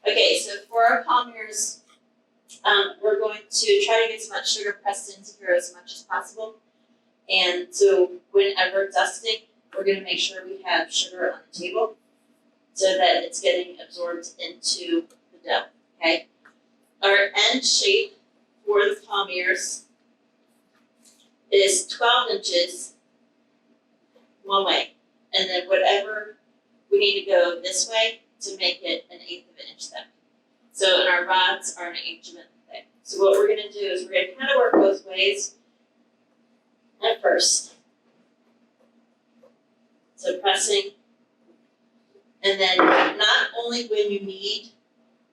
Okay, so for our Palmiers, we're going to try to get as much sugar pressed into here as much as possible. And so whenever dusting, we're gonna make sure we have sugar on the table so that it's getting absorbed into the dough, okay? Our end shape for the Palmiers is 12 inches one way, and then whatever we need to go this way to make it 1/8 of an inch thick. So, and our rods are 1/8 of an inch thick. So what we're gonna do is we're gonna kind of work both ways at first. So pressing, and then not only when you need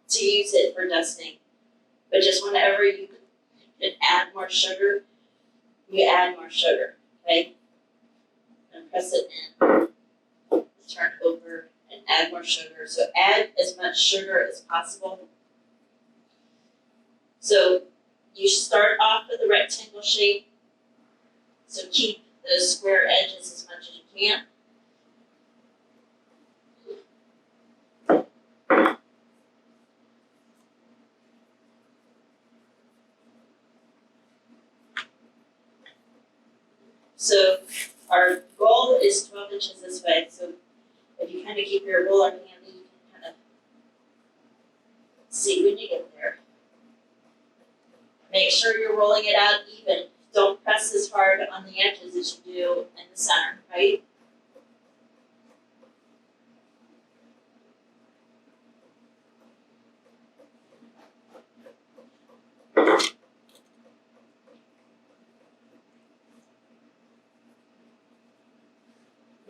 to use it for dusting, but just whenever you can add more sugar, you add more sugar, okay? And press it in, turn over, and add more sugar. So add as much sugar as possible. So you start off with a rectangle shape, so keep those square edges as much as you can. So our goal is 12 inches this way, so if you kind of keep your ruler handy, you can kind of see when you get there. Make sure you're rolling it out even. Don't press as hard on the edges as you do in the center, right?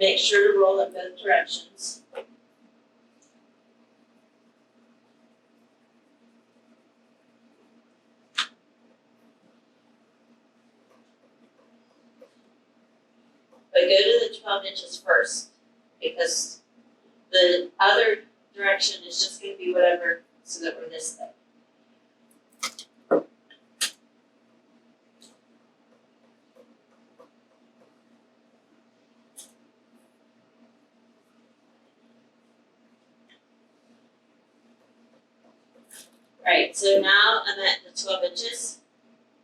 Make sure to roll in both directions. But go to the 12 inches first, because the other direction is just going to be whatever, so that we're this thick. Right, so now I'm at the 12 inches.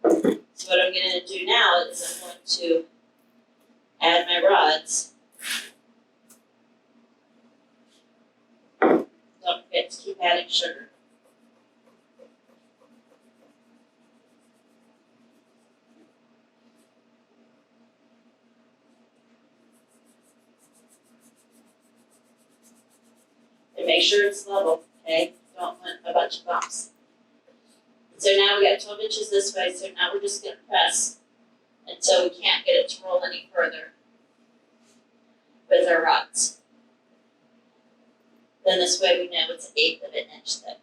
So what I'm going to do now is I'm going to add my rods. Don't forget to keep adding sugar. And make sure it's level, okay? Don't want a bunch of bumps. So now we got 12 inches this way, so now we're just going to press until we can't get it to roll any further with our rods. Then this way we know it's 1/8 of an inch thick.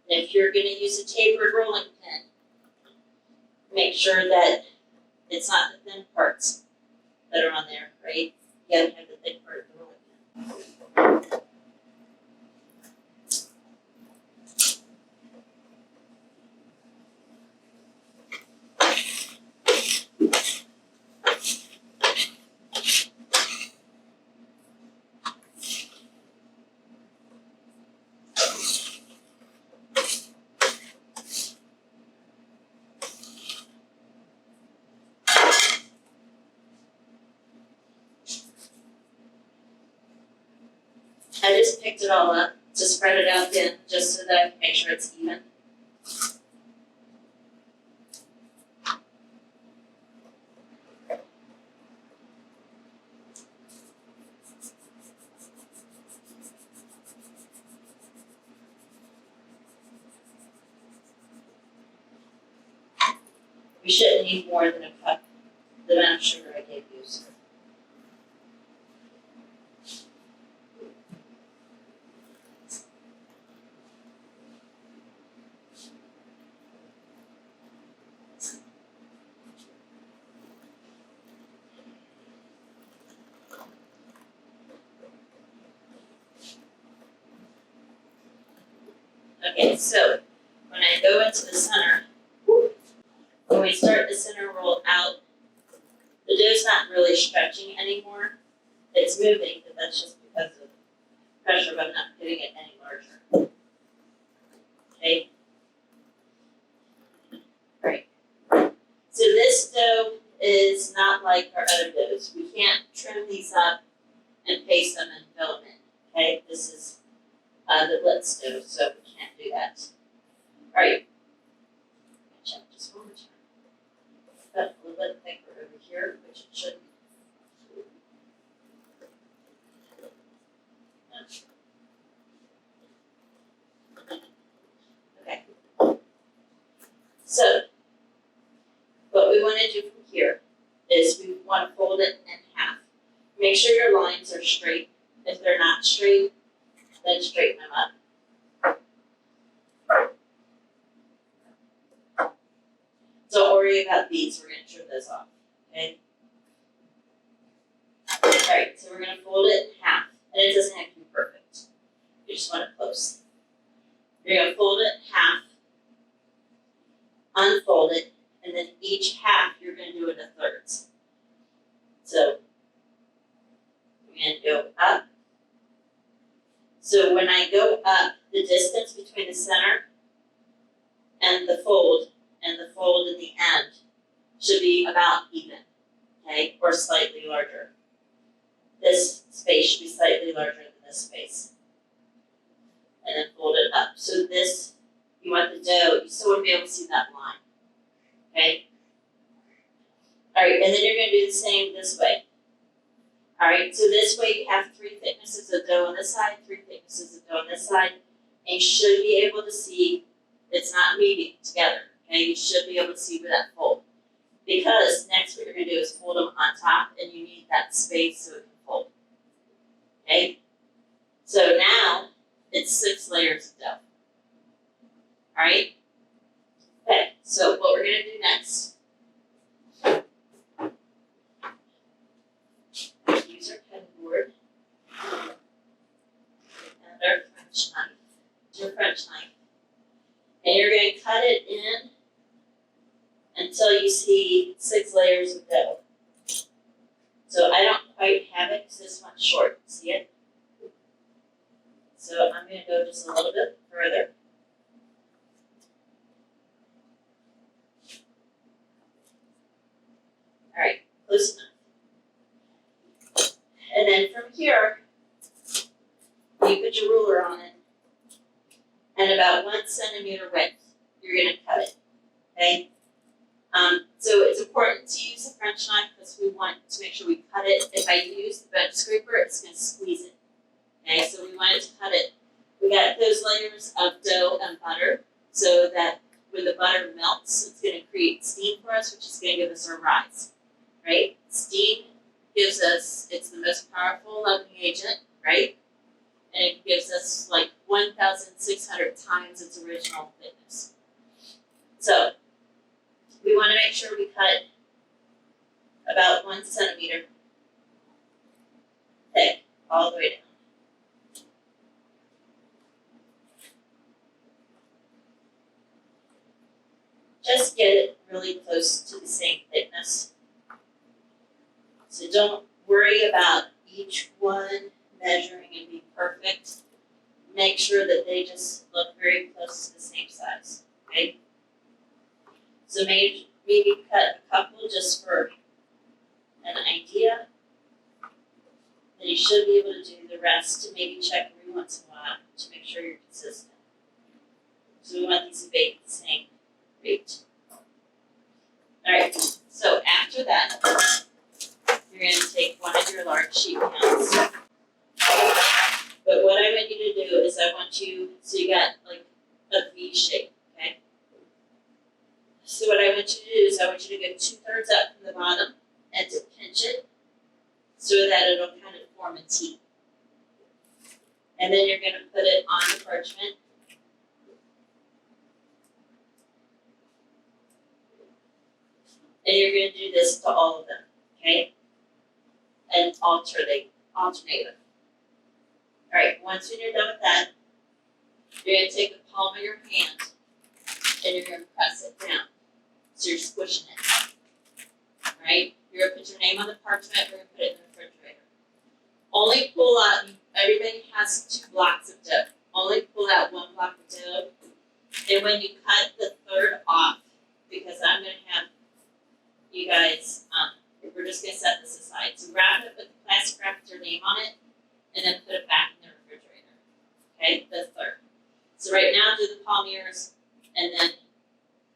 And if you're going to use a tapered rolling pin, make sure that it's not the thin parts that are on there, right? You gotta have the thick part of the rolling pin. I just picked it all up to spread it out thin, just so that I can make sure it's even. We shouldn't need more than a cup, the amount of sugar I gave you. So. Okay, so when I go into the center, when we start the center roll out, the dough's not really stretching anymore. It's moving, but that's just because of pressure, but I'm not getting it any larger. Okay? Right. So this dough is not like our other doughs. We can't trim these up and paste them and fill them in. Okay? This is the blitz dough, so we can't do that. Alright. Check just one more time. Got a little bit thicker over here, which it should be. Okay. So, what we want to do from here is we want to fold it in half. Make sure your lines are straight. If they're not straight, then straighten them up. Don't worry about these, we're going to trim those off, okay? Alright, so we're going to fold it in half, and it doesn't have to be perfect. You just want it close. You're going to fold it in half, unfold it, and then each half you're going to do into thirds. So, we're going to go up. So when I go up, the distance between the center and the fold in the end should be about even, okay, or slightly larger. This space should be slightly larger than this space. And then fold it up. So this, you want the dough, you still want to be able to see that line, okay? All right, and then you're going to do the same this way. All right, so this way you have 3 thicknesses of dough on this side, 3 thicknesses of dough on this side, and you should be able to see it's not meeting together. Okay, you should be able to see with that fold. Because next what you're going to do is fold them on top, and you need that space so it can fold. Okay? So now it's 6 layers of dough. Alright? Okay, so what we're going to do next, use our cutting board and our French knife. Your French knife. And you're going to cut it in until you see 6 layers of dough. So I don't quite have it because this one's short. See it? So I'm going to go just a little bit further. All right, close enough. And then from here, you put your ruler on it, and about 1 centimeter width, you're going to cut it. Okay? So it's important to use a French knife because we want to make sure we cut it. If I use the bench scraper, it's going to squeeze it. Okay, so we wanted to cut it. We got those layers of dough and butter so that when the butter melts, it's going to create steam for us, which is going to give us our rise. Right? Steam gives us, it's the most powerful leavening agent, right? And it gives us like 1,600 times its original thickness. So, we want to make sure we cut about 1 centimeter thick all the way down. Just get it really close to the same thickness. So don't worry about each one measuring and being perfect. Make sure that they just look very close to the same size, okay? So maybe cut a couple just for an idea. Then you should be able to do the rest to maybe check every once in a while to make sure you're consistent. So we want these to bake the same rate. Alright, so after that, you're going to take one of your large sheet pans. But what I want you to do is I want you, so you got like a V shape, okay? So what I want you to do is I want you to go 2/3 up from the bottom and to pinch it so that it'll kind of form a T. And then you're going to put it on the parchment. And you're going to do this to all of them, okay? And alternate them. All right, once when you're done with that, you're going to take the palm of your hand and you're going to press it down. So you're squishing it. Alright? You're gonna put your name on the parchment, we're gonna put it in the refrigerator. Only pull out, everybody has 2 blocks of dough. Only pull out 1 block of dough. And when you cut the third off, because I'm gonna have you guys, we're just gonna set this aside. So wrap it with the plastic wrap with your name on it, and then put it back in the refrigerator. Okay, the third. So right now do the Palmiers, and then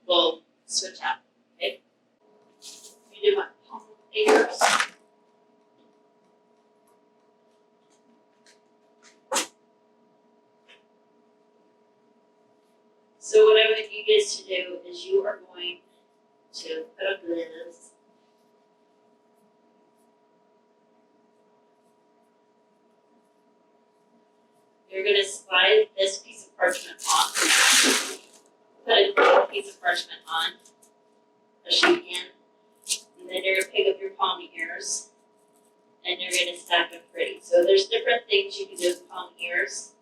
we'll switch out. Okay? You do my Palmiers. So what I would you guys to do is you are going to put up this. You're going to slide this piece of parchment off. Put a clean piece of parchment on, as you can. And then you're going to pick up your Palmiers, and you're going to stack them pretty. So there's different things you can do with Palmiers.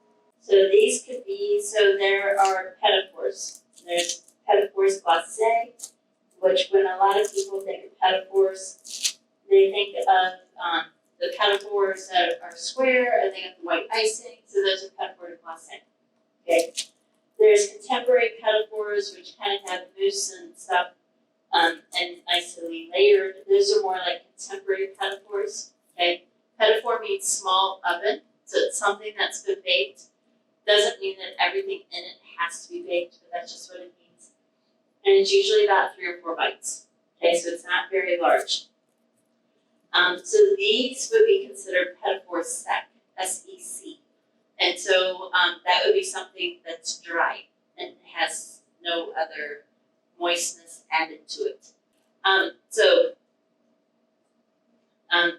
So these could be, so there are pedophores. There's pedophores glacés, which when a lot of people think of pedophores, they think of the pedophores that are square, and they have the white icing, so those are pedophores glacés. Okay. There's contemporary pedophores, which kind of have mousse and stuff, and nicely layered. Those are more like contemporary pedophores. Okay. Pedophore means small oven, so it's something that's been baked. Doesn't mean that everything in it has to be baked, but that's just what it means. And it's usually about 3 or 4 bites. Okay, so it's not very large. So these would be considered pedophore sec, S-E-C. And so that would be something that's dry and has no other moistness added to it.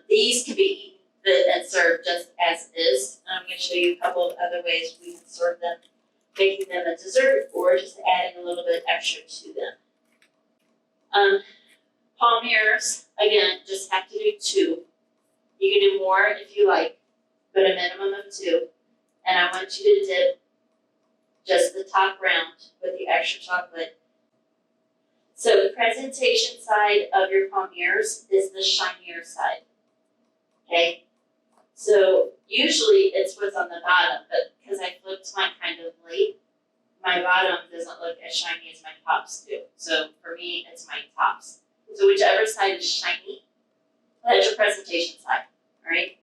These can be eaten and served just as is. I'm going to show you a couple of other ways we can serve them, making them a dessert or just adding a little bit extra to them. Palmiers, again, just have to do 2. You can do more if you like, but a minimum of 2. And I want you to dip just the top round with the extra chocolate. So the presentation side of your Palmiers is the shinier side. Okay? So usually it's what's on the bottom, but because I flipped mine kind of late, my bottom doesn't look as shiny as my tops do. So for me, it's my tops. So whichever side is shiny, that's your presentation side, all right?